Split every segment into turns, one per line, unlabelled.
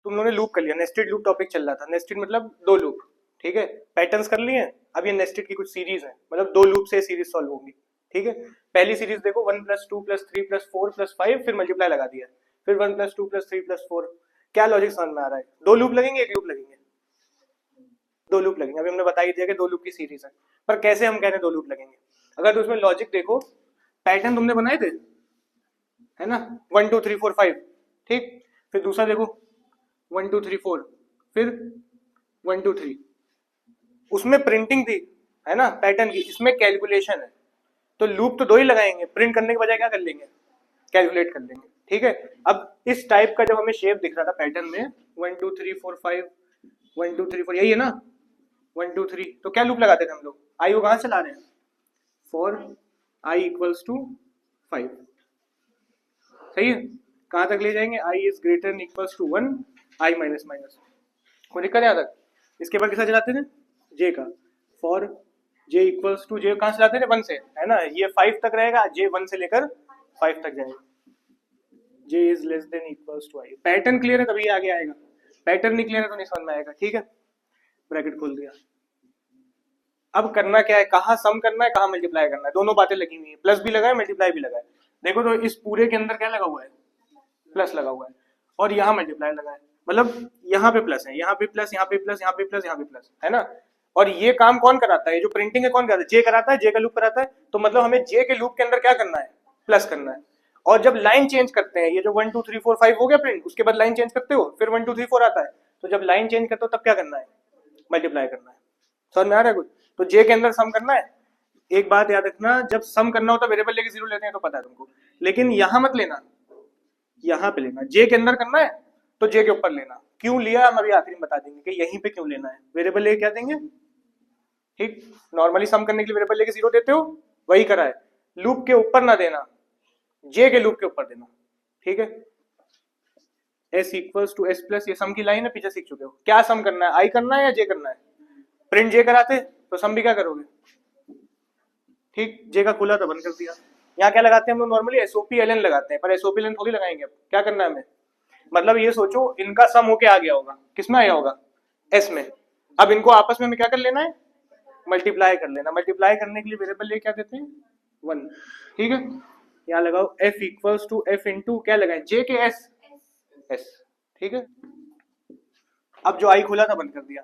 तुम लोगों ने लूप कर लिया, नेस्टेड लूप टॉपिक चल रहा था, नेस्टेड मतलब दो लूप, ठीक है, पैटर्न्स कर लिए। अब ये नेस्टेड की कुछ सीरीज है, मतलब दो लूप से सीरीज सॉल्व होगी, ठीक है। पहली सीरीज देखो 1+2+3+4+5, फिर मल्टीप्लाई लगा दिया, फिर 1+2+3+4। क्या लॉजिक समझ में आ रहा है? दो लूप लगेंगे, एक लूप लगेंगे? दो लूप लगेंगे। अभी हमने बता ही दिया कि दो लूप की सीरीज है, पर कैसे हम कह रहे हैं दो लूप लगेंगे? अगर तो उसमें लॉजिक देखो, पैटर्न तुमने बनाए थे, है ना, 1 2 3 4 5, ठीक। फिर दूसरा देखो 1 2 3 4, फिर 1 2 3, उसमें प्रिंटिंग थी, है ना, पैटर्न की, इसमें कैलकुलेशन है। तो लूप तो दो ही लगाएंगे, प्रिंट करने के बजाय क्या कर लेंगे, कैलकुलेट कर लेंगे, ठीक है। अब इस टाइप का जब हमें शेप दिख रहा था पैटर्न में 1 2 3 4 5, 1 2 3 4, यही है ना, 1 2 3, तो क्या लूप लगाते थे हम लोग? आई को कहां से ला रहे हैं? फॉर आई इक्वल्स टू 5, सही है। कहां तक ले जाएंगे? I is greater than equals to 1, i minus minus, कोई दिक्कत यहां तक? इसके बाद किसका चलाते थे? जे का। फॉर जे इक्वल्स टू, जे कहां से लाते थे? 1 से, है ना, ये 5 तक रहेगा, जे 1 से लेकर 5 तक जाएगा। J is less than equals to i. Pattern clear है तभी आगे आएगा, पैटर्न नहीं क्लियर है तो नहीं समझ में आएगा, ठीक है। ब्रैकेट खोल दिया। अब करना क्या है, कहाँ सम करना है, कहाँ मल्टीप्लाई करना है, दोनों बातें लगी हुई है, प्लस भी लगा है, मल्टीप्लाई भी लगा है। देखो तो इस पूरे के अंदर क्या लगा हुआ है? प्लस लगा हुआ है, और यहाँ मल्टीप्लाई लगा है, मतलब यहाँ पे प्लस है, यहाँ पे प्लस, यहाँ पे प्लस, यहाँ पे प्लस, यहाँ पे प्लस, है ना। और ये काम कौन कराता है? जो प्रिंटिंग है कौन कराता है? जे कराता है, जे का लूप कराता है। तो मतलब हमें जे के लूप के अंदर क्या करना है? प्लस करना है। और जब लाइन चेंज करते हैं, ये जो 1 2 3 4 5 हो गया प्रिंट, उसके बाद लाइन चेंज करते हो, फिर 1 2 3 4 आता है, तो जब लाइन चेंज करते हो तब क्या करना है? मल्टीप्लाई करना है। समझ में आ रहा है कुछ? तो जे के अंदर सम करना है। एक बात याद रखना, जब सम करना होता है वेरिएबल लेके जीरो लेते हैं तो पता है तुमको, लेकिन यहां मत लेना, यहां पे लेना। जे के अंदर करना है तो जे के ऊपर लेना। क्यों लिया हम अभी आखिरी में बता देंगे कि यहीं पे क्यों लेना है। वेरिएबल लेके क्या देंगे, ठीक, नॉर्मली सम करने के लिए वेरिएबल लेके जीरो देते हो, वही करा है। लूप के ऊपर ना देना, जे के लूप के ऊपर देना, ठीक है। S equals to S plus, ये सम की लाइन है, पीछे सीख चुके हो। क्या सम करना है, आई करना है या जे करना है? प्रिंट जे कराते तो सम भी क्या करोगे, ठीक, जे का खुला तो बंद कर दिया। यहाँ क्या लगाते हैं हम लोग? नॉर्मली एसओपी एल एन लगाते हैं, पर एसओपी एल एन थोड़ी लगाएंगे। अब क्या करना है हमें, मतलब ये सोचो इनका सम होके आ गया होगा, किसमें आया होगा? एस में। अब इनको आपस में हमें क्या कर लेना है? मल्टीप्लाई कर लेना। मल्टीप्लाई करने के लिए वेरिएबल ले क्या देते हैं? 1, ठीक है। यहाँ लगाओ F equals to F into क्या लगाए? जे के एस, एस, ठीक है। अब जो आई खुला था बंद कर दिया,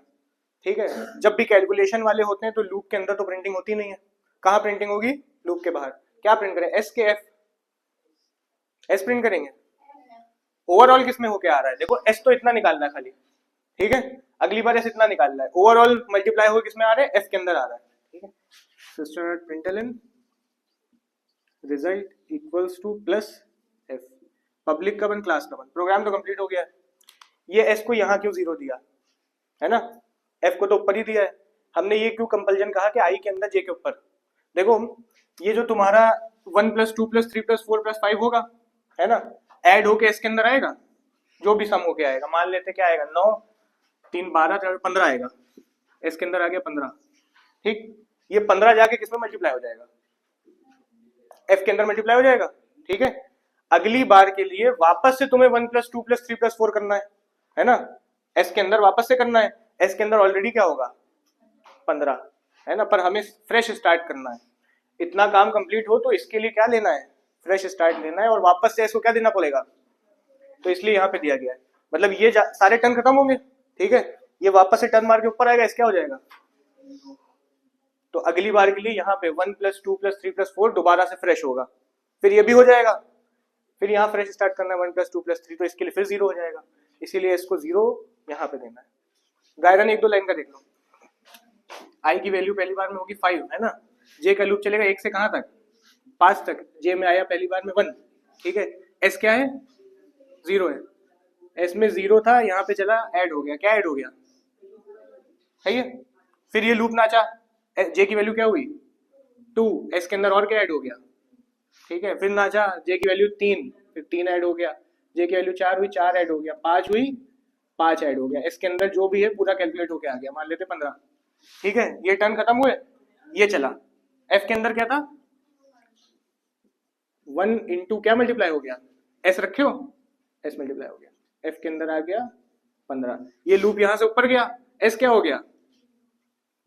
ठीक है। जब भी कैलकुलेशन वाले होते हैं तो लूप के अंदर तो प्रिंटिंग होती नहीं है, कहाँ प्रिंटिंग होगी? लूप के बाहर। क्या प्रिंट करें? एस के एफ, एस प्रिंट करेंगे। ओवरऑल किस में होके आ रहा है? देखो एस तो इतना निकालना है खाली, ठीक है। अगली बार एस इतना निकालना है। ओवरऑल मल्टीप्लाई हो किस में आ रहा है? एफ के अंदर आ रहा है, ठीक है। System dot println result equals to plus F, public का वन क्लास का वन। प्रोग्राम तो कंप्लीट हो गया है। ये एस को यहाँ क्यों जीरो दिया, है ना, एफ को तो ऊपर ही दिया है। हमने ये क्यों कंपल्जन कहा कि आई के अंदर जे के ऊपर? देखो ये जो तुम्हारा 1+2+3+4+5 होगा, है ना, ऐड होके एस के अंदर आएगा, जो भी सम होके आएगा, मान लेते क्या आएगा, 9 3 12 15 आएगा, एस के अंदर आ गया 15, ठीक। ये 15 जाके किसमें मल्टीप्लाई हो जाएगा? एफ के अंदर मल्टीप्लाई हो जाएगा, ठीक है। अगली बार के लिए वापस से तुम्हें 1+2+3+4 करना है ना, एस के अंदर वापस से करना है। एस के अंदर ऑलरेडी क्या होगा? 15, है ना, पर हमें फ्रेश स्टार्ट करना है। इतना काम कंप्लीट हो तो इसके लिए क्या लेना है? फ्रेश स्टार्ट लेना है, और वापस से इसको क्या देना पड़ेगा? तो इसलिए यहाँ पे दिया गया है। मतलब ये सारे टर्न खत्म होंगे, ठीक है, ये वापस से टर्न मार के ऊपर आएगा, इस क्या हो जाएगा? तो अगली बार के लिए यहाँ पे 1+2+3+4 दोबारा से फ्रेश होगा, फिर ये भी हो जाएगा, फिर यहाँ फ्रेश स्टार्ट करना है 1+2+3, तो इसके लिए फिर जीरो हो जाएगा, इसीलिए इसको जीरो यहाँ पे देना है। गायरन एक दो लाइन का देख लो। आई की वैल्यू पहली बार में होगी 5, है ना, जे का लूप चलेगा 1 से कहाँ तक? 5 तक। जे में आया पहली बार में 1, ठीक है। एस क्या है? 0 है। एस में 0 था, यहाँ पे चला ऐड हो गया, क्या ऐड हो गया? सही है। फिर ये लूप नाचा, जे की वैल्यू क्या हुई? 2, एस के अंदर और क्या ऐड हो गया? ठीक है। फिर नाचा, जे की वैल्यू 3, फिर 3 ऐड हो गया, जे की वैल्यू 4 हुई, 4 ऐड हो गया, 5 हुई, 5 ऐड हो गया, इसके अंदर जो भी है पूरा कैलकुलेट होके आ गया, मान लेते 15, ठीक है। ये टर्न खत्म हुए, ये चला। एफ के अंदर क्या था? 1 इंटू क्या मल्टीप्लाई हो गया? एस रखे हो, एस मल्टीप्लाई हो गया, एफ के अंदर आ गया 15। ये लूप यहाँ से ऊपर गया, एस क्या हो गया,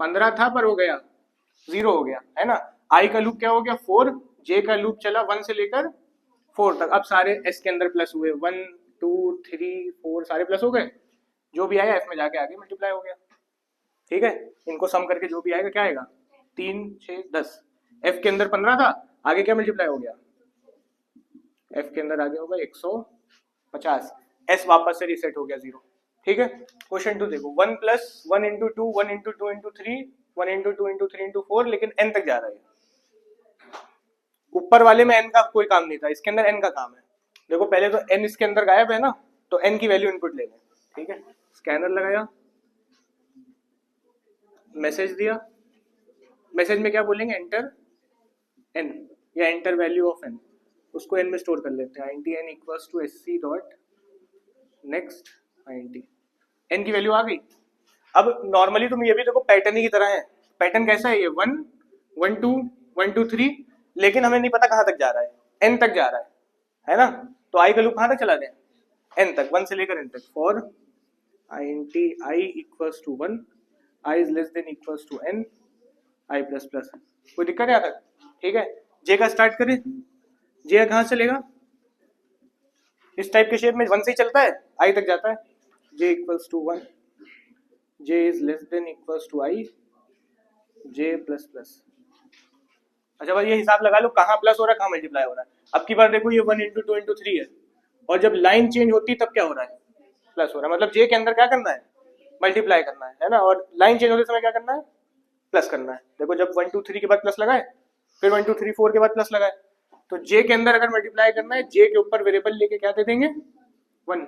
15 था पर हो गया 0 हो गया, है ना। आई का लूप क्या हो गया 4, जे का लूप चला 1 से लेकर 4 तक। अब सारे एस के अंदर प्लस हुए, 1 2 3 4 सारे प्लस हो गए, जो भी आया एफ में जाके आगे मल्टीप्लाई हो गया। ठीक है, इनको सम करके जो भी आएगा क्या आएगा 3 6 10। एफ के अंदर 15 था, आगे क्या मल्टीप्लाई हो गया, एफ के अंदर आगे होगा 150, एस वापस से रीसेट हो गया 0। ठीक है, क्वेश्चन 2 देखो, 1 plus 1 into 2 1 into 2 into 3 1 into 2 into 3 into 4, लेकिन n तक जा रहा है। ऊपर वाले में n का कोई काम नहीं था, इसके अंदर n का काम है। देखो पहले तो n इसके अंदर गायब है ना, तो n की वैल्यू इनपुट ले लें। ठीक है, स्कैनर लगाया, मैसेज दिया, मैसेज में क्या बोलेंगे, एंटर n या एंटर वैल्यू ऑफ n, उसको n में स्टोर कर लेते हैं। int n equals to sc dot next int, n की वैल्यू आ गई। अब नॉर्मली तुम ये भी देखो पैटर्न ही की तरह है, पैटर्न कैसा है, ये 1 1 2 1 2 3, लेकिन हमें नहीं पता कहाँ तक जा रहा है, n तक जा रहा है ना। तो i का लूप कहाँ तक चला दें, n तक, 1 से लेकर n तक। For int i equals to 1, i is less than equals to n, i plus plus. कोई दिक्कत है यहाँ तक? ठीक है, j का स्टार्ट करें, j कहाँ से लेगा, इस टाइप के शेप में 1 से ही चलता है, i तक जाता है, j equals to 1, j is less than equals to i, j plus plus. अच्छा भाई ये हिसाब लगा लो कहाँ प्लस हो रहा है कहाँ मल्टीप्लाई हो रहा है। अब की बार देखो ये 1 इंटू 2 इंटू 3 है, और जब लाइन चेंज होती है तब क्या हो रहा है, प्लस हो रहा है। मतलब j के अंदर क्या करना है, मल्टीप्लाई करना है ना, और लाइन चेंज होते समय क्या करना है, प्लस करना है। देखो जब 1 2 3 के बाद प्लस लगाए, फिर 1 2 3 4 के बाद प्लस लगाए, तो j के अंदर अगर मल्टीप्लाई करना है, j के ऊपर वेरिएबल लेके क्या दे देंगे 1,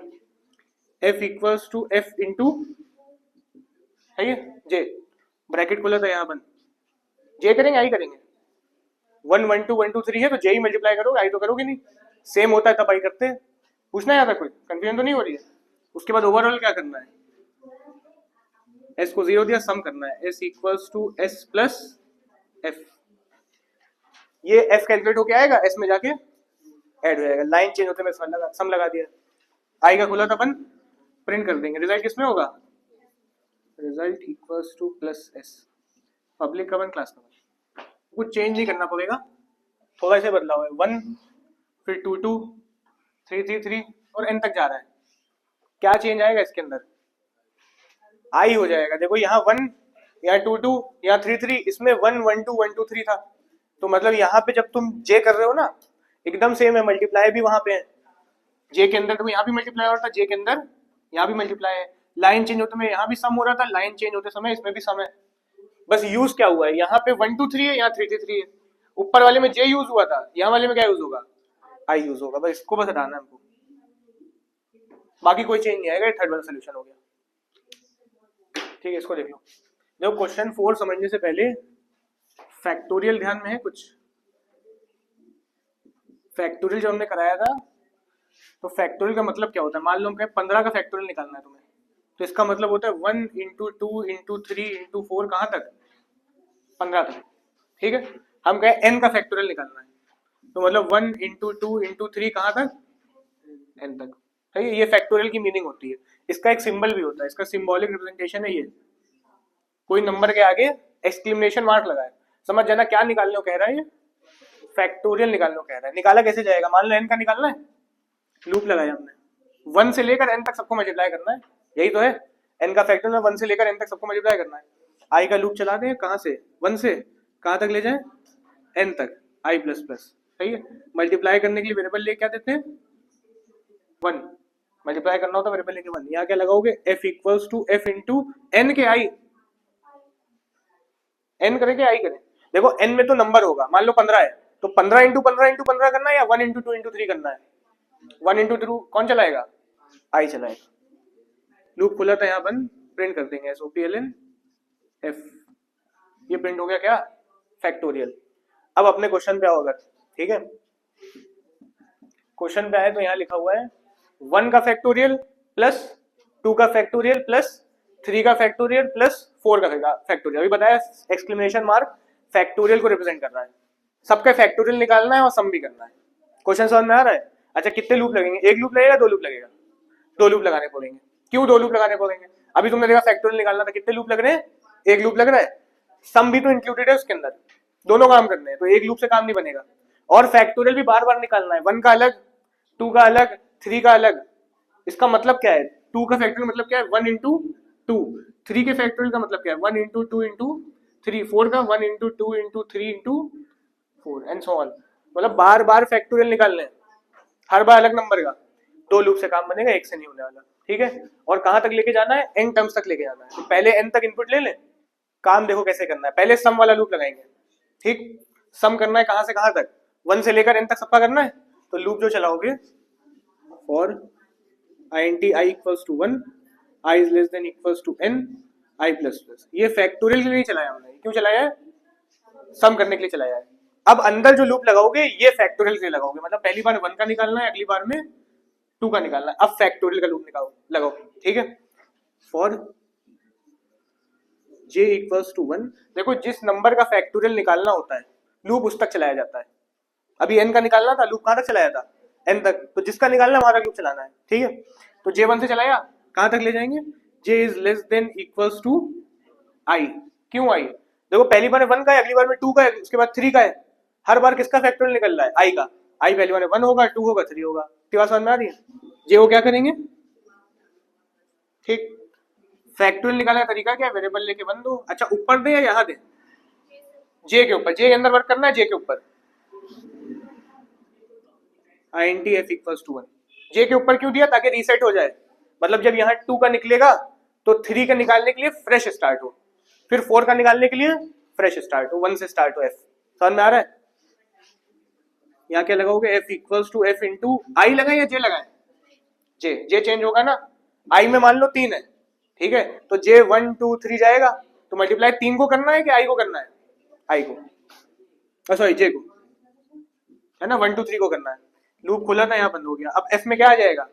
f equals to f into है ये j, ब्रैकेट खोला था यहाँ बंद, j करेंगे आई करेंगे, 1 1 2 1 2 3 है तो j ही मल्टीप्लाई करोगे, आई तो करोगे नहीं, सेम होता है तब आई करते हैं। पूछना है, कोई कंफ्यूजन तो नहीं हो रही है। उसके बाद ओवरऑल क्या करना है, s को 0 दिया, सम करना है, s equals to s plus f, ये f कैलकुलेट होके आएगा, s में जाके ऐड हो जाएगा, लाइन चेंज होते में सम लगा दिया, i का खुला था अपन प्रिंट कर देंगे, रिजल्ट किसमें होगा, result equals to plus s, public का 1 क्लास का 1, कुछ चेंज नहीं करना पड़ेगा, थोड़ा से बदलाव है, 1 फिर 2 2 3 3 3 और n तक जा रहा है। क्या चेंज आएगा इसके अंदर, आई हो जाएगा। देखो यहाँ 1 यहाँ 2 2 यहाँ 3 3, इसमें 1 1 2 1 2 3 था, तो मतलब यहाँ पे जब तुम j कर रहे हो ना एकदम सेम है, मल्टीप्लाई भी वहां पे है, j के अंदर तो यहाँ भी मल्टीप्लाई हो रहा था, j के अंदर यहाँ भी मल्टीप्लाई है, लाइन चेंज होते में यहाँ भी सम हो रहा था, लाइन चेंज होते समय इसमें भी सम है। बस यूज क्या हुआ है, यहाँ पे 1 2 3 है, यहाँ 3 3 3 है, ऊपर वाले में j यूज हुआ था, यहाँ वाले में क्या यूज होगा, i यूज होगा, बस इसको बस हटाना है हमको, बाकी कोई चेंज नहीं आएगा। थर्ड वाला सोल्यूशन हो गया। ठीक है, इसको देख लो। देखो क्वेश्चन 4 समझने से पहले फैक्टोरियल ध्यान में है कुछ, फैक्टोरियल जो हमने कराया था, तो फैक्टोरियल का मतलब क्या होता है, मान लो हम कहें 15 का फैक्टोरियल निकालना है तुम्हें, तो इसका मतलब होता है 1 इंटू 2 इंटू 3 इंटू 4 कहाँ तक, 15 तक। ठीक है, हम कहें n का फैक्टोरियल निकालना है, तो मतलब 1 इंटू 2 इंटू 3 कहाँ तक, n तक। ठीक है, ये फैक्टोरियल की मीनिंग होती है। इसका एक सिंबल भी होता है, इसका सिंबॉलिक रिप्रेजेंटेशन है ये, कोई नंबर के आगे एक्सक्लेमेशन मार्क लगाए, समझ जाना क्या निकालने को कह रहा है, ये फैक्टोरियल निकालने को कह रहा है। निकाला कैसे जाएगा, मान लो n का निकालना है, लूप लगाया हमने, 1 से लेकर n तक सबको मल्टीप्लाई करना है, यही तो है n का फैक्टोरियल, 1 से लेकर n तक सबको मल्टीप्लाई करना है। i का लूप चला दें, कहाँ से 1 से कहाँ तक ले जाए, n तक, i प्लस प्लस। सही है, मल्टीप्लाई करने के लिए वेरिएबल ले क्या देते हैं 1, मल्टीप्लाई करना होता है वेरिएबल लेके 1, यहाँ क्या लगाओगे f equals to f into n के i, n करें कि i करें, देखो n में तो नंबर होगा, मान लो 15 है तो 15 इंटू 15 इंटू 15 करना है, या 1 इंटू 2 इंटू 3 करना है, 1 इंटू 2 कौन चलाएगा, i चलाएगा। लूप खुला था यहाँ बंद, प्रिंट कर देंगे SOPLN f, ये प्रिंट हो गया क्या, फैक्टोरियल। अब अपने क्वेश्चन पे आओ अगर, ठीक है, क्वेश्चन पे आए तो यहाँ लिखा हुआ है 1 का फैक्टोरियल प्लस 2 का फैक्टोरियल प्लस 3 का फैक्टोरियल प्लस 4 का फैक्टोरियल। अभी बताया एक्सक्लेमेशन मार्क फैक्टोरियल को रिप्रेजेंट कर रहा है, सबका फैक्टोरियल निकालना है और सम भी करना है। क्वेश्चन समझ में आ रहा है। अच्छा कितने लूप लगेंगे, एक लूप लगेगा, 2 लूप लगेगा, 2 लूप लगाने पड़ेंगे। क्यों 2 लूप लगाने पड़ेंगे? अभी तुमने देखा फैक्टोरियल निकालना था, कितने लूप लग रहे हैं? 1 लूप लग रहा है, सम भी तो इंक्लूडेड है उसके अंदर, दोनों काम करने हैं, तो 1 लूप से काम नहीं बनेगा। और फैक्टोरियल भी बार बार निकालना है, 1 का अलग, 2 का अलग, 3 का अलग। इसका मतलब क्या है? 2 का फैक्टोरियल मतलब क्या है? 1 इंटू 2। 3 के फैक्टोरियल का मतलब क्या है? 1 इंटू 2 इंटू 3। 4 का 1 into 2 into 3 into 4 and so on. मतलब बार बार फैक्टोरियल निकालने हैं, हर बार अलग नंबर का। 2 लूप से काम बनेगा, 1 से नहीं होने वाला, ठीक है। और कहां तक लेके जाना है? n टर्म्स तक लेके जाना है। तो पहले n तक इनपुट ले लें, काम देखो कैसे करना है। पहले सम वाला लूप लगाएंगे, ठीक। सम करना है कहां से कहां तक? 1 से लेकर n तक सबका करना है। तो लूप जो चलाओगे, for int i equals to 1, i is less than equals to n, i plus plus. ये फैक्टोरियल के लिए नहीं चलाया हमने, क्यों चलाया है? सम करने के लिए चलाया है। अब अंदर जो लूप लगाओगे ये फैक्टोरियल के लिए लगाओगे, मतलब पहली बार 1 का निकालना है, अगली बार में 2 का निकालना है। अब फैक्टोरियल का लूप लगाओ, ठीक है। फॉर j इक्वल्स टू 1, देखो जिस नंबर का फैक्टोरियल निकालना होता है लूप उस तक चलाया जाता है। अभी n का निकालना था, लूप कहां तक चलाया था? n तक। तो जिसका निकालना हमारा लूप चलाना है, ठीक है। तो j1 से चलाया, कहां तक ले जाएंगे? j is less than equals to i। क्यों i? देखो पहली बार 1 का है, अगली बार में 2 का है, उसके बाद 3 का है। हर बार किसका फैक्टोरियल निकल रहा है? i का। i पहली बार में 1 होगा, 2 होगा, 3 होगा। बात समझ में आ रही है? j को क्या करेंगे, ठीक। फैक्टोरियल निकालने का तरीका क्या है? वेरिएबल लेके 1 दो। अच्छा ऊपर दे या यहां दे? j के ऊपर, j के अंदर वर्क करना है, j के ऊपर। int f equals to 1, j के ऊपर क्यों दिया? ताकि रीसेट हो जाए। मतलब जब यहाँ 2 का निकलेगा तो 3 का निकालने के लिए फ्रेश स्टार्ट हो, फिर 4 का निकालने के लिए फ्रेश स्टार्ट हो, 1 से स्टार्ट हो। f समझ में आ रहा है? यहाँ क्या लगाओगे? f equals to f into i लगाए या j लगाए? j चेंज होगा ना, i में मान लो 3 है, ठीक है। तो j 1 2 3 जाएगा, तो मल्टीप्लाई 3 को करना है कि i को करना है? i को, सॉरी j को, है ना। 1 2 3 को करना है। लूप खुला था, यहाँ बंद हो गया। अब f में क्या आ जाएगा?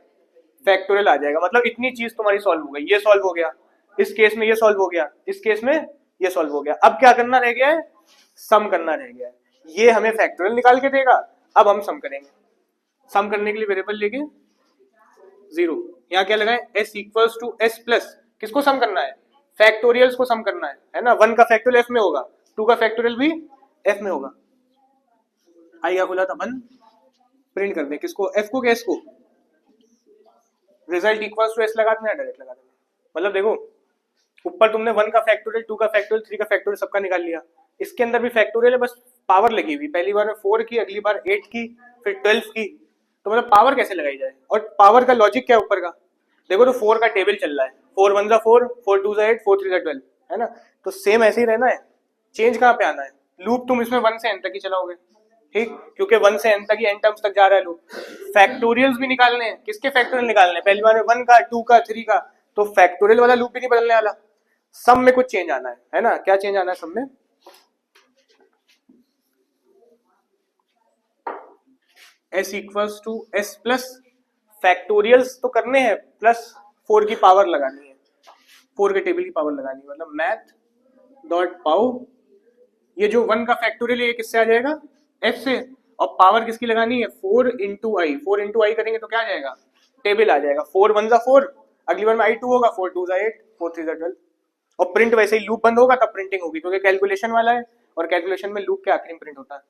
फैक्टोरियल आ जाएगा। मतलब इतनी चीज तुम्हारी सॉल्व हो गई, ये सॉल्व हो गया, इस केस में ये सॉल्व हो गया, इस केस में ये सॉल्व हो गया। अब क्या करना रह गया है? सम करना रह गया है। ये हमें फैक्टोरियल निकाल के देगा, अब हम सम करेंगे। सम करने के लिए वेरिएबल लेके 0, यहाँ क्या लगाए? s equals to s plus, किसको सम करना है? फैक्टोरियल्स को सम करना है ना। 1 का फैक्टोरियल f में होगा, 2 का फैक्टोरियल भी f में होगा। आई क्या खुला था? 1 प्रिंट कर दे, किसको? f को, s को। रिजल्ट इक्वल्स टू s लगा देना, डायरेक्ट लगा देना। मतलब देखो ऊपर तुमने 1 का फैक्टोरियल, 2 का फैक्टोरियल, 3 का फैक्टोरियल सबका निकाल लिया। इसके अंदर भी फैक्टोरियल है, बस पावर लगी हुई। पहली बार में 4 की, अगली बार 8 की, फिर 12 की। तो मतलब पावर कैसे लगाई जाए? और पावर का लॉजिक क्या है ऊपर का? देखो तो 4 का टेबल चल रहा है, 4 1 4, 4 2 8, 4 3 12, है ना। तो सेम ऐसे ही रहना है। चेंज कहाँ पे आना है? लूप तुम इसमें 1 से n तक ही चलाओगे, ठीक, क्योंकि 1 से n तक ही n टर्म्स तक जा रहा है लूप। फैक्टोरियल्स भी निकालने हैं, किसके फैक्टोरियल निकालने हैं? पहली बार में 1 का, 2 का, 3 का। तो फैक्टोरियल वाला लूप भी नहीं बदलने वाला। सम में कुछ चेंज आना है ना। क्या चेंज आना है सम में? s equals to s plus, factorials तो करने हैं, प्लस 4 की पावर लगानी है, 4 के टेबल की पावर लगानी है। मतलब मैथ डॉट पाओ, ये जो 1 का फैक्टोरियल ये किससे आ जाएगा? f से। और पावर किसकी लगानी है? 4 इंटू आई। 4 इंटू आई करेंगे तो क्या आ जाएगा? टेबल आ जाएगा। 4 1 4, अगली बार में i 2 होगा, 4 2 8, 4 3 12। और प्रिंट वैसे ही लूप बंद होगा तब प्रिंटिंग होगी, क्योंकि कैलकुलेशन वाला है, और कैलकुलेशन में लूप के आखिरी में प्रिंट होता है।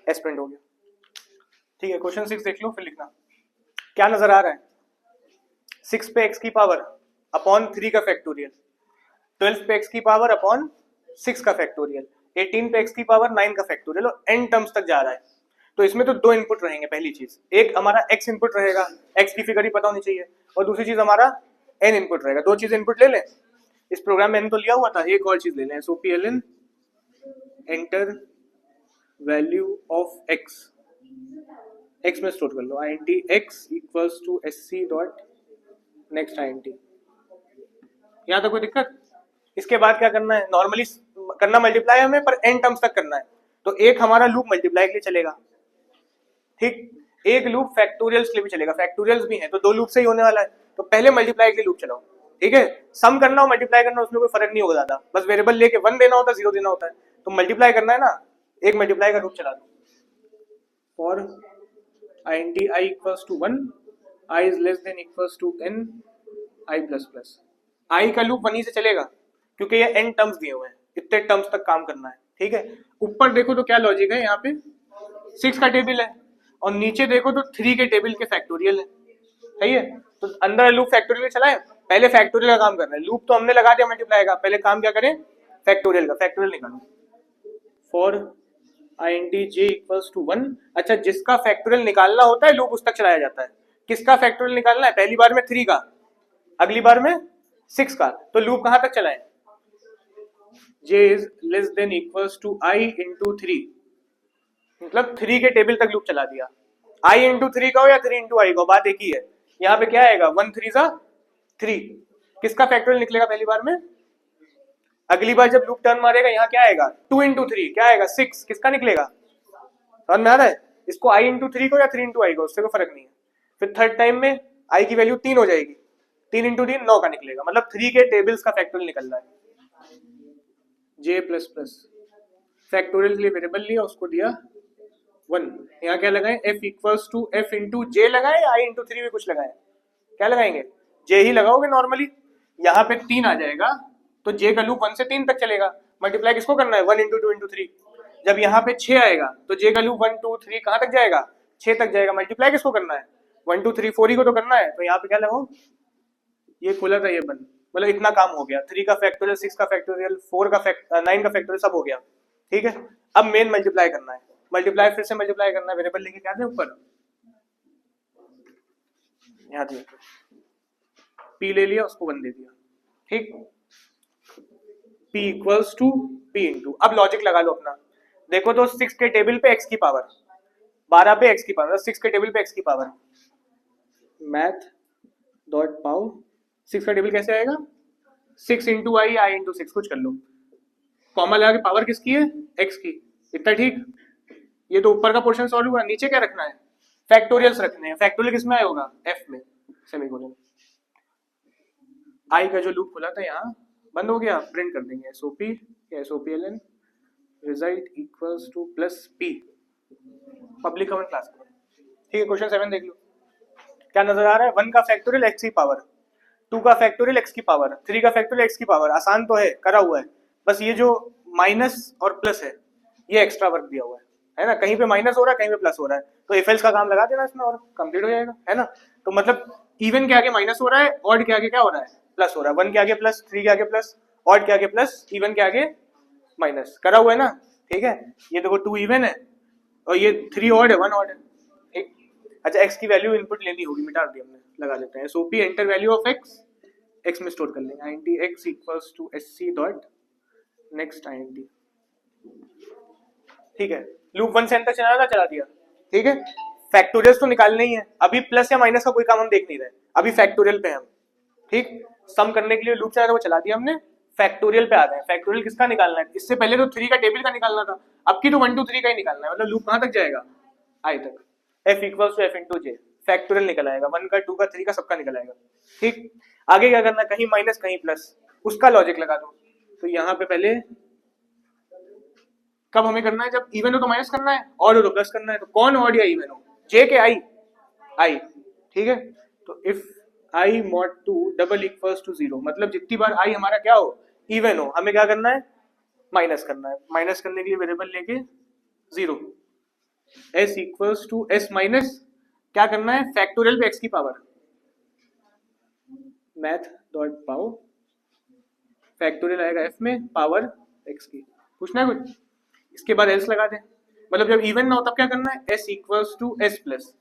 एस प्रिंट हो गया, ठीक है। क्वेश्चन 6 देख लो, फिर लिखना। क्या नजर आ रहा है? 6 पे x की पावर अपॉन 3 का फैक्टोरियल, 12 पे x की पावर अपॉन 6 का फैक्टोरियल, 18 पे x की पावर 9 का फैक्टोरियल, और n टर्म्स तक जा रहा है। तो इसमें तो 2 इनपुट रहेंगे। पहली चीज, एक हमारा x इनपुट रहेगा, x की फिगर ही पता होनी चाहिए, और दूसरी चीज हमारा n इनपुट रहेगा। 2 चीज इनपुट ले लें। इस प्रोग्राम में n तो लिया हुआ था, एक और चीज ले लें, SOPLN enter value of x में स्टोर कर लो, int x equals to sc dot next int। यहाँ तक कोई दिक्कत? इसके बाद क्या करना है? नॉर्मली करना मल्टीप्लाई हमें, पर n टर्म्स तक करना है। तो एक हमारा लूप मल्टीप्लाई के लिए चलेगा, ठीक। एक लूप फैक्टोरियल्स के लिए भी चलेगा, फैक्टोरियल्स भी हैं, तो 2 लूप से ही होने वाला है। तो पहले मल्टीप्लाई के लिए लूप चलाओ, ठीक है। सम करना हो मल्टीप्लाई करना, उसमें कोई फर्क नहीं होगा ज्यादा, बस वेरिएबल लेके 1 देना होता है, 0 देना होता है। तो मल्टीप्लाई करना है ना, एक मल्टीप्लाई का लूप चला दो। For int i equals to 1, i is less than equals to n, i plus plus. I का लूप वहीं से चलेगा क्योंकि ये n टर्म्स दिए हुए हैं, इतने टर्म्स तक काम करना है, ठीक है। ऊपर देखो तो क्या लॉजिक है, यहाँ पे 6 का टेबल है और नीचे देखो तो 3 के टेबल के फैक्टोरियल है, सही है। तो अंदर लूप फैक्टोरियल चलाए, पहले फैक्टोरियल का काम कर रहे हैं, लूप तो हमने लगा दिया मल्टीप्लाई का, पहले काम क्या करें, फैक्टोरियल का, फैक्टोरियल निकालो। For int j equals to 1। अच्छा, जिसका फैक्टोरियल निकालना होता है लूप उस तक चलाया जाता है। किसका फैक्टोरियल निकालना है, पहली बार में 3 का, अगली बार में 6 का, तो लूप कहां तक चलाएं, j is less than equals to i into 3, मतलब 3 के टेबल तक लूप चला दिया। i इंटू 3 का हो या 3 इंटू i का, बात एक ही है। यहाँ पे क्या आएगा, 1 3 सा 3, किसका फैक्टोरियल निकलेगा पहली बार में, अगली बार जब लूप टर्न मारेगा यहाँ क्या आएगा, 2 इंटू 3 क्या आएगा 6, किसका निकलेगा, समझ में आ रहा है। इसको i इंटू 3 को या 3 इंटू i को, उससे कोई फर्क नहीं है। फिर थर्ड टाइम में i की वैल्यू 3 हो जाएगी, 3 इंटू 3 9 का निकलेगा, मतलब 3 के टेबल्स का फैक्टोरियल निकल रहा है। j प्लस प्लस फैक्टोरियल के लिए वेरिएबल लिया, उसको दिया 1। यहाँ क्या लगाए, f equals to f into j लगाए, i इंटू 3 भी कुछ लगाए, क्या लगाएंगे, j ही लगाओगे नॉर्मली। यहाँ पे 3 आ जाएगा तो j का लूप 1 से 3 तक चलेगा, मल्टीप्लाई किसको करना है, 1 इंटू 2 इंटू 3। जब यहाँ पे 6 आएगा तो j का लूप 1 2 3 कहाँ तक जाएगा, 6 तक जाएगा, मल्टीप्लाई किसको करना है, 1 2 3 4 ही को तो करना है। तो यहाँ पे क्या लगाओ, ये खुला था ये बंद, मतलब इतना काम हो गया, 3 का फैक्टोरियल, 6 का फैक्टोरियल, 4 का 9 का फैक्टोरियल, सब हो गया, ठीक है। अब मेन मल्टीप्लाई करना है, मल्टीप्लाई फिर से मल्टीप्लाई करना है, वेरिएबल लेके क्या दे ऊपर, यहाँ दे p ले लिया, उसको 1 दे दिया, ठीक। p equals to p into, अब लॉजिक लगा लो अपना, देखो तो 6 के टेबल पे x की पावर, 12 पे x की पावर, 6 के टेबल पे x की पावर, मैथ डॉट पाओ 6 का टेबल कैसे आएगा, 6 इंटू आई, आई इंटू 6, कुछ कर लो, कॉमा लगा के पावर किसकी है, x की, इतना ठीक। ये तो ऊपर का पोर्शन सॉल्व हुआ, नीचे क्या रखना है, फैक्टोरियल्स रखने हैं, फैक्टोरियल किसमें आया होगा, f में, सेमीकोलन। i का जो लूप खुला था यहाँ बंद हो गया, प्रिंट कर देंगे SOP या SOPLN result equals to plus p, public comment class करो, ठीक है। क्वेश्चन 7 देख लो, क्या नजर आ रहा है, 1 का फैक्टोरियल x की पावर, 2 का फैक्टोरियल x की पावर, 3 का फैक्टोरियल x की पावर, आसान तो है, करा हुआ है, बस ये जो माइनस और प्लस है ये एक्स्ट्रा वर्क दिया हुआ है ना, कहीं पे माइनस हो रहा है कहीं पे प्लस हो रहा है, तो इफ एल्स का काम लगा देना इसमें और कंप्लीट हो जाएगा, है ना। तो मतलब इवन के आगे माइनस हो रहा है, ऑड के आगे क्या हो रहा है, प्लस हो रहा है, 1 के आगे प्लस, 3 के आगे प्लस, ऑड के आगे प्लस, इवन के आगे माइनस, करा हुआ है ना, ठीक है। ये देखो 2 इवन है और ये 3 ऑड है, 1 ऑड है, ठीक। अच्छा, x की वैल्यू इनपुट लेनी होगी, मिटा दी हमने, लगा लेते हैं SOP enter value of x में स्टोर कर लेंगे, int x equals to sc dot next int, ठीक है। लूप 1 से एन तक चलाना, चला दिया, ठीक है। फैक्टोरियल्स तो निकालने ही है, अभी प्लस या माइनस का कोई काम हम देख नहीं रहे, अभी फैक्टोरियल पे हम, ठीक। सम करने के लिए लूप चलाना, वो चला दिया हमने, फैक्टोरियल पे आ गए। फैक्टोरियल किसका निकालना है, इससे पहले तो 3 का टेबल का निकालना था, अब की तो 1 2 3 का ही निकालना है, मतलब लूप कहां तक जाएगा, i तक, f equals to f into j, factorial निकल आएगा, 1 का 2 का 3 का सबका निकल आएगा, ठीक। आगे क्या करना, कहीं माइनस कहीं प्लस, उसका लॉजिक लगा दो। तो यहाँ पे पहले कब हमें करना है, जब इवन हो तो माइनस करना है, ऑड हो तो प्लस करना है, तो कौन ऑड या इवन हो, j के i, ठीक है। तो if i mod 2 double equals to 0, मतलब जितनी बार i हमारा क्या हो, इवन हो, हमें क्या करना है, माइनस करना है, माइनस करने के लिए वेरिएबल लेके 0, s equals to s minus, क्या करना है, फैक्टोरियल पे x की power, math dot pow factorial आएगा f में, पावर x की, पूछना है कुछ, इसके बाद एल्स लगा दें, मतलब जब इवन ना हो तब क्या करना है, s equals to s plus,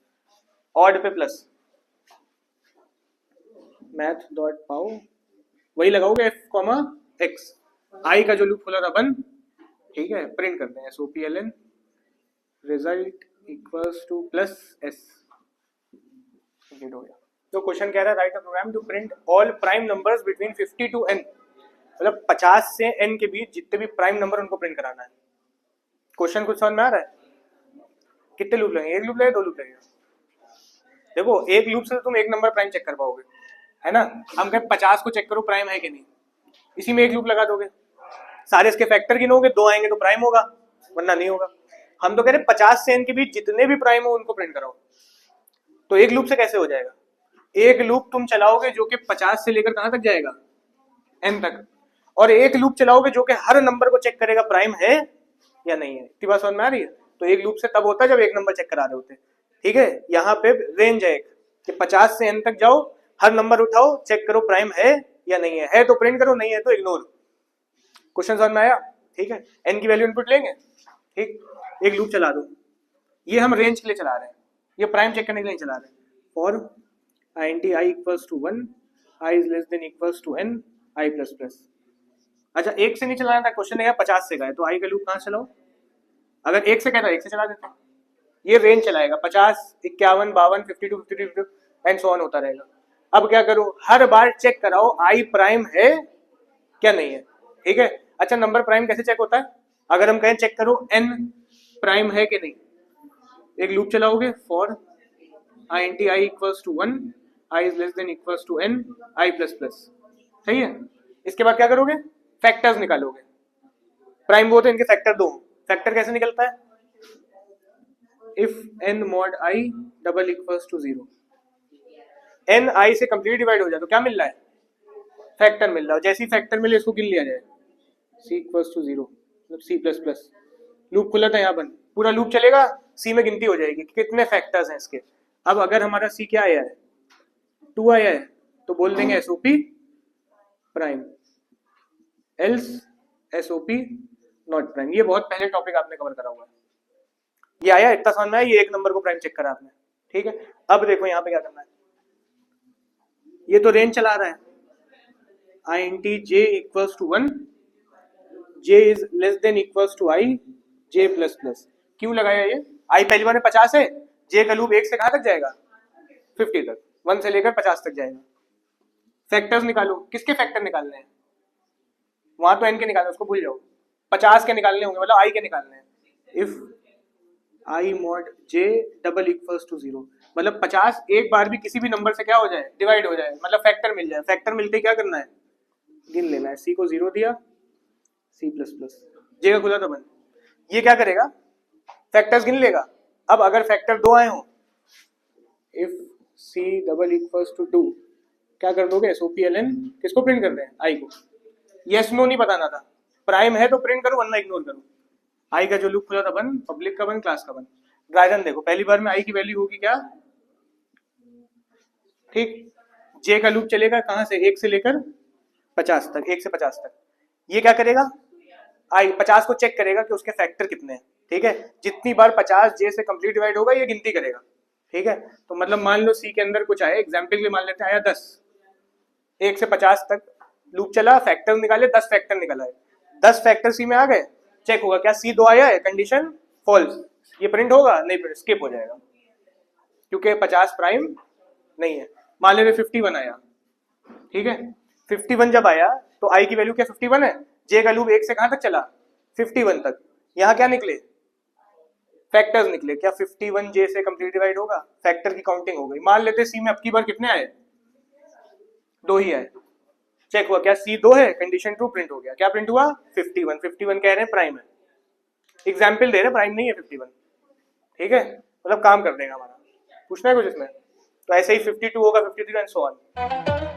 odd पे प्लस, मैथ डॉट पाओ वही लगाओगे f कॉमा x, i का जो लूप खुला था बंद, ठीक है, प्रिंट करते हैं SOPLN result equals to plus s, complete हो गया। तो क्वेश्चन कह रहा है write a program to print all prime numbers between 50 to n, मतलब 50 से n के बीच जितने भी प्राइम नंबर उनको प्रिंट कराना है। क्वेश्चन कुछ समझ में आ रहा है, कितने लूप लगेंगे, एक लूप लगेगा, 2 लूप लगेगा, देखो एक लूप से तुम एक नंबर प्राइम चेक कर पाओगे, है ना। हम कहें 50 को चेक करो प्राइम है कि नहीं, इसी में एक लूप लगा दोगे, सारे इसके फैक्टर गिनोगे, 2 आएंगे तो प्राइम होगा, वरना नहीं होगा। हम तो कह रहे 50 से n के बीच जितने भी प्राइम हो उनको प्रिंट कराओ, तो एक लूप से कैसे हो जाएगा, एक लूप तुम चलाओगे जो कि 50 से लेकर कहां तक जाएगा, n तक, और एक लूप चलाओगे जो कि हर नंबर को चेक करेगा प्राइम है या नहीं है। इतनी बात समझ में आ रही है? तो एक लूप से तब होता है जब एक नंबर चेक करा रहे होते, ठीक है। यहाँ पे रेंज है एक कि 50 से n तक जाओ, हर नंबर उठाओ, चेक करो प्राइम है या नहीं है तो प्रिंट करो, नहीं है तो इग्नोर। क्वेश्चन समझ में आया? ठीक है, n की वैल्यू इनपुट लेंगे, ठीक, एक लूप चला दो, ये हम रेंज के लिए चला रहे हैं, ये प्राइम चेक करने के लिए चला रहे हैं। For int i equals to 1, i is less than equals to n, i plus plus. अच्छा, एक से नहीं चलाना था, क्वेश्चन है 50 से का है, तो i का लूप कहाँ चलाओ? अगर एक से कहता है एक से चला देते हैं, ये रेंज चलाएगा 50, 51, 52, 52, 52 एंड सो ऑन होता रहेगा। अब क्या करो, हर बार चेक कराओ i प्राइम है क्या नहीं है, ठीक है। अच्छा, नंबर प्राइम कैसे चेक होता है? अगर हम कहें चेक करो n प्राइम है कि नहीं, एक लूप चलाओगे for int i equals to 1, i is less than equals to n, i plus plus, सही है। इसके बाद क्या करोगे, फैक्टर्स निकालोगे, प्राइम वो तो इनके फैक्टर दो, फैक्टर कैसे निकलता है, if n mod i double equals to 0, n i से कंप्लीट डिवाइड हो जाए तो क्या मिल रहा है, फैक्टर मिल रहा है। जैसे ही फैक्टर मिले इसको गिन लिया जाए, c इक्वल्स टू 0 मतलब c प्लस प्लस, लूप खुला था यहाँ बंद, पूरा लूप चलेगा, c में गिनती हो जाएगी कितने फैक्टर्स हैं इसके। अब अगर हमारा c क्या आया है, 2 आया है, तो बोल देंगे SOP prime, else SOP not prime. ये बहुत पहले टॉपिक आपने कवर करा हुआ है, ये आया इतना समझ में आया, ये एक नंबर को प्राइम चेक करा आपने, ठीक है। अब देखो यहाँ पे क्या करना है, ये तो रेंज चला रहा है, int j equals to 1, j is less than equals to i, j plus plus. क्यों लगाया ये, i पहली बार में 50 है, j का लूप 1 से कहां तक जाएगा, 50 तक, 1 से लेकर 50 तक जाएगा। फैक्टर्स निकालो, किसके फैक्टर निकालने हैं, वहां तो n के निकालने, उसको भूल जाओ, 50 के निकालने होंगे, मतलब i के निकालने हैं। If i mod j double equals to 0, मतलब 50 एक बार भी किसी भी नंबर से क्या हो जाए, डिवाइड हो जाए, मतलब फैक्टर मिल जाए। फैक्टर मिलते क्या करना है, गिन लेना है, c को 0 दिया, c प्लस प्लस, j का खुला था बंद, ये क्या करेगा, फैक्टर्स गिन लेगा। अब अगर फैक्टर 2 आए हो, if c double equals to 2, क्या कर दोगे, SOP ln, किसको प्रिंट करते हैं, i को। यस नो नहीं बताना था, प्राइम है तो प्रिंट करो वरना इग्नोर करो। i का जो लूप खुला था बंद, पब्लिक का बंद, क्लास का बंद। ड्रैगन देखो, पहली बार में i की वैल्यू होगी क्या, ठीक, j का लूप चलेगा कहां से, 1 से लेकर 50 तक, 1 से 50 तक। ये क्या करेगा, i 50 को चेक करेगा कि उसके फैक्टर कितने हैं, ठीक है। जितनी बार 50 j से कंप्लीट डिवाइड होगा ये गिनती करेगा, ठीक है। तो मतलब मान लो c के अंदर कुछ आया, एग्जाम्पल के लिए मान लेते हैं आया 10, 1 से 50 तक लूप चला, फैक्टर निकाले, 10 फैक्टर निकला है, 10 फैक्टर सी में आ गए, चेक होगा क्या सी 2 आया है, कंडीशन फॉल्स, ये प्रिंट होगा नहीं, प्रिंट स्किप हो जाएगा क्योंकि 50 प्राइम नहीं है। मान लेते 51 आया, ठीक है, 51 जब आया तो आई की वैल्यू क्या 51 है, जे का लूप 1 से कहां तक चला, 51 तक। यहाँ क्या निकले, फैक्टर्स निकले, क्या 51 जे से कंप्लीट डिवाइड होगा, फैक्टर की काउंटिंग हो गई। मान लेते सी में अब की बार कितने आए, 2 ही आए, चेक हुआ क्या सी 2 है, कंडीशन ट्रू, प्रिंट हो गया, क्या प्रिंट हुआ 51, 51 कह रहे हैं प्राइम है, एग्जाम्पल दे रहे हैं प्राइम नहीं है 51, ठीक है, मतलब काम कर देगा हमारा। पूछना है कुछ इसमें, तो ऐसे ही 52 होगा, 53 एंड सो ऑन।